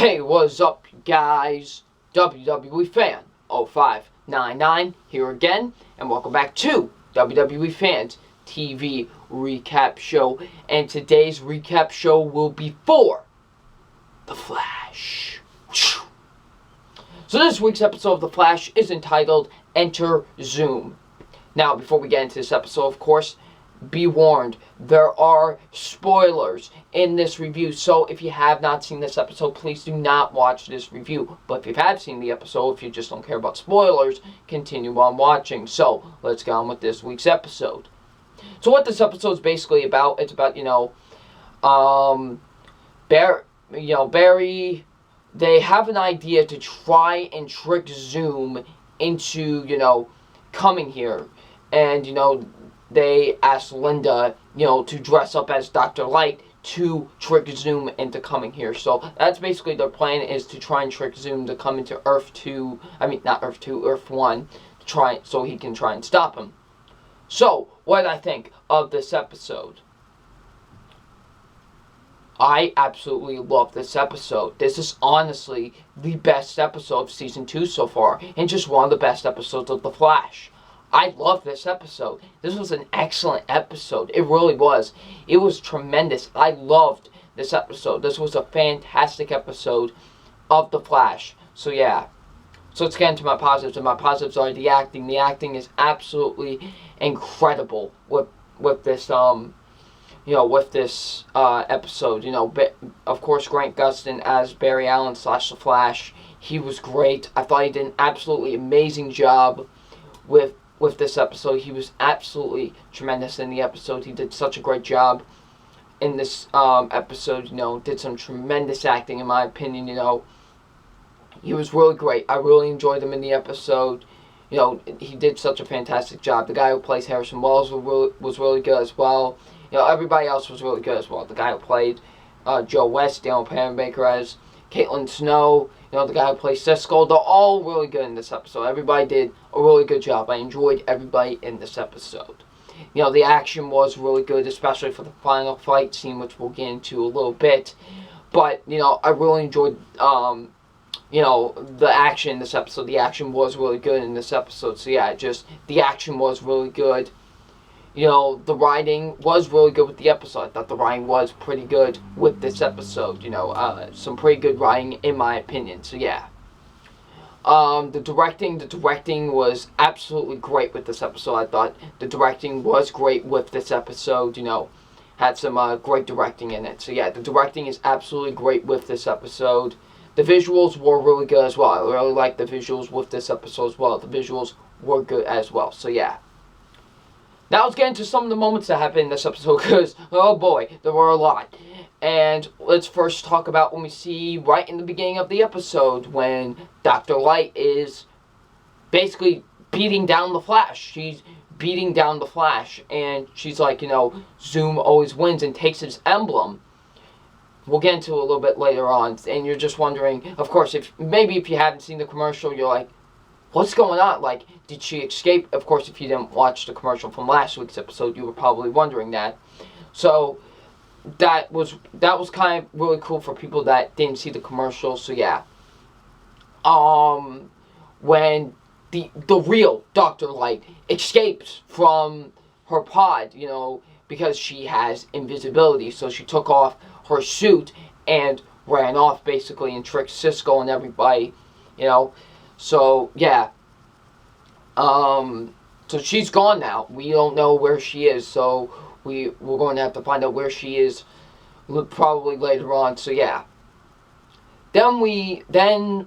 Hey, what's up, guys? WWE Fan 0599 here again, and welcome back to WWE Fans TV Recap Show. And today's recap show will be for The Flash. So this week's episode of The Flash is entitled Enter Zoom. Now, before we get into this episode, of course, be warned, there are spoilers in this review, so if you have not seen this episode, please do not watch this review. But if you have seen the episode, if you just don't care about spoilers, continue on watching. So, let's get on with this week's episode. So what this episode is basically about, it's about, Barry, they have an idea to try and trick Zoom into, coming here. And, they asked Linda, to dress up as Dr. Light to trick Zoom into coming here. So that's basically their plan, is to try and trick Zoom to come into Earth 1, so he can try and stop him. So, what did I think of this episode? I absolutely love this episode. This is honestly the best episode of Season 2 so far, and just one of the best episodes of The Flash. I love this episode. This was an excellent episode. It really was. It was tremendous. I loved this episode. This was a fantastic episode of The Flash. So yeah. So let's get into my positives. And my positives are the acting. The acting is absolutely incredible with this episode. Of course, Grant Gustin as Barry Allen / The Flash. He was great. I thought he did an absolutely amazing job with this episode. He was absolutely tremendous in the episode. He did such a great job in this episode, did some tremendous acting in my opinion, He was really great. I really enjoyed him in the episode. He did such a fantastic job. The guy who plays Harrison Wells was really good as well. Everybody else was really good as well. The guy who played Joe West, Daniel Panabaker as Caitlin Snow, the guy who plays Cisco, they're all really good in this episode. Everybody did a really good job. I enjoyed everybody in this episode. The action was really good, especially for the final fight scene, which we'll get into a little bit. But, I really enjoyed, the action in this episode. The action was really good in this episode. So, yeah, the action was really good. The writing was really good with the episode. I thought the writing was pretty good with this episode. Some pretty good writing in my opinion. So yeah. The directing was absolutely great with this episode. I thought the directing was great with this episode. Had some great directing in it. So yeah, the directing is absolutely great with this episode. The visuals were really good as well. I really liked the visuals with this episode as well. The visuals were good as well. So yeah. Now let's get into some of the moments that happened in this episode, because, oh boy, there were a lot. And let's first talk about when we see right in the beginning of the episode when Dr. Light is basically beating down the Flash. She's beating down the Flash, and she's like, Zoom always wins, and takes his emblem. We'll get into it a little bit later on, and you're just wondering, of course, if you haven't seen the commercial, you're like, what's going on? Like, did she escape? Of course, if you didn't watch the commercial from last week's episode, you were probably wondering that. So, that was kind of really cool for people that didn't see the commercial. So, yeah. When the real Dr. Light escapes from her pod, because she has invisibility. So, she took off her suit and ran off, basically, and tricked Cisco and everybody, So, yeah. So she's gone now. We don't know where she is, so we're going to have to find out where she is probably later on. So, yeah. Then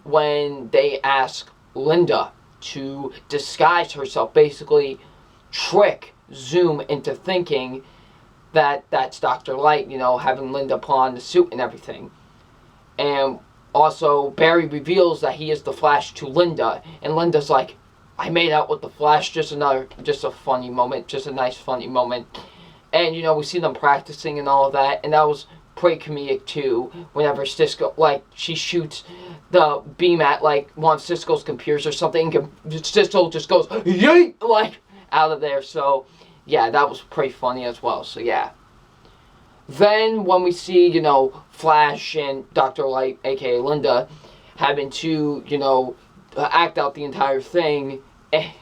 when they ask Linda to disguise herself, basically trick Zoom into thinking that that's Dr. Light, having Linda put on the suit and everything. And also, Barry reveals that he is the Flash to Linda, and Linda's like, I made out with the Flash, just a funny moment, just a nice funny moment. And, we see them practicing and all of that, and that was pretty comedic too, whenever Cisco, she shoots the beam at, one of Cisco's computers or something, and Cisco just goes, yeet, out of there. So, yeah, that was pretty funny as well, so yeah. Then when we see, Flash and Dr. Light, aka Linda, having to, act out the entire thing,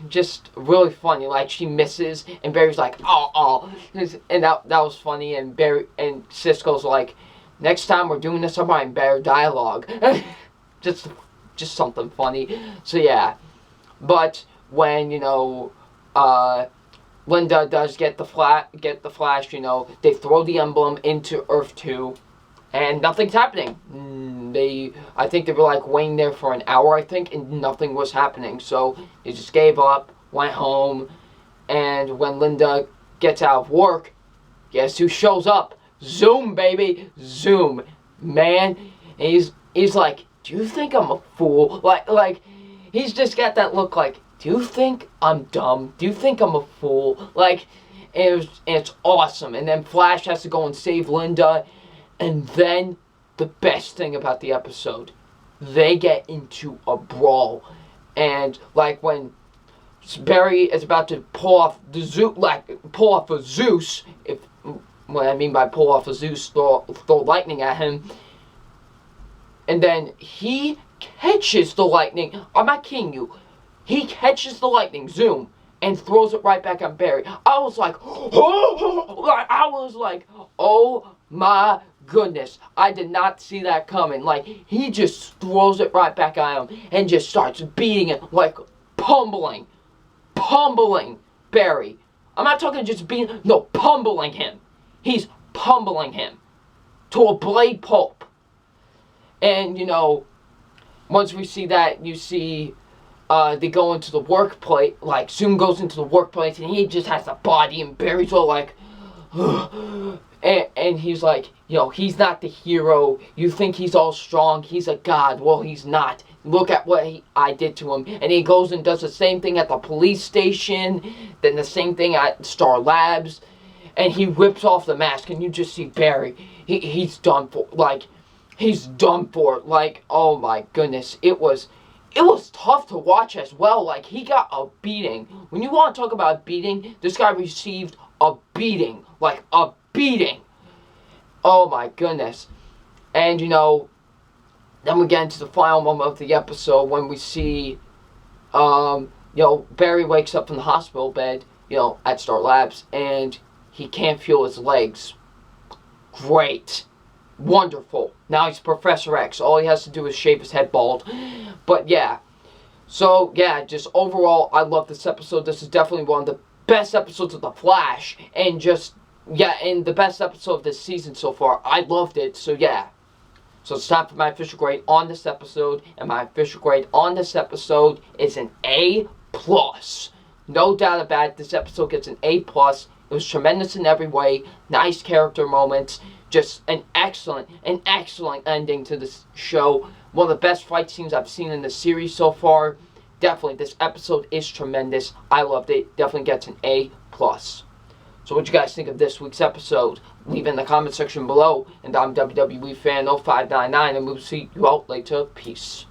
just really funny. Like, she misses, and Barry's like, oh, and that was funny. And Barry and Cisco's like, next time we're doing this, I'm writing better dialogue. just something funny. So yeah, but when Linda does get the Flash, they throw the emblem into Earth 2, and nothing's happening. I think they were like waiting there for an hour, and nothing was happening. So they just gave up, went home, and when Linda gets out of work, guess who shows up? Zoom, baby, Zoom, man. And he's like, do you think I'm a fool? Like he's just got that look like, do you think I'm dumb? Do you think I'm a fool? Like, it's awesome. And then Flash has to go and save Linda. And then, the best thing about the episode, they get into a brawl. And, like, when Barry is about to pull off a Zeus, what I mean by pull off a Zeus, throw lightning at him. And then he catches the lightning. I'm not kidding you. He catches the lightning, Zoom, and throws it right back at Barry. I was like, oh my goodness. I did not see that coming. Like, he just throws it right back at him and just starts beating him, like, pummeling Barry. I'm not talking just beating, no, pummeling him. He's pummeling him to a blade pulp. And, once we see that, you see they go into the workplace, like, Zoom goes into the workplace, and he just has a body, and Barry's all like, and he's like, he's not the hero. You think he's all strong, he's a god. Well, he's not. Look at what I did to him. And he goes and does the same thing at the police station, then the same thing at Star Labs, and he rips off the mask, and you just see Barry, he's done for, he's done for, oh my goodness, it was tough to watch as well. Like, he got a beating. When you want to talk about beating, this guy received a beating. Like, a beating. Oh my goodness. And, then we get into the final moment of the episode when we see, Barry wakes up from the hospital bed, at Star Labs, and he can't feel his legs. Great. Wonderful. Now he's Professor X. All he has to do is shave his head bald. But yeah. So yeah, just overall, I love this episode. This is definitely one of the best episodes of The Flash. And and the best episode of this season so far. I loved it. So yeah. So it's time for my official grade on this episode. And my official grade on this episode is an A+. No doubt about it. This episode gets an A+. It was tremendous in every way. Nice character moments. Just an excellent ending to this show. One of the best fight scenes I've seen in the series so far. Definitely, this episode is tremendous. I loved it. Definitely gets an A+. So what you guys think of this week's episode? Leave in the comment section below. And I'm WWE Fan 0599, and we'll see you out later. Peace.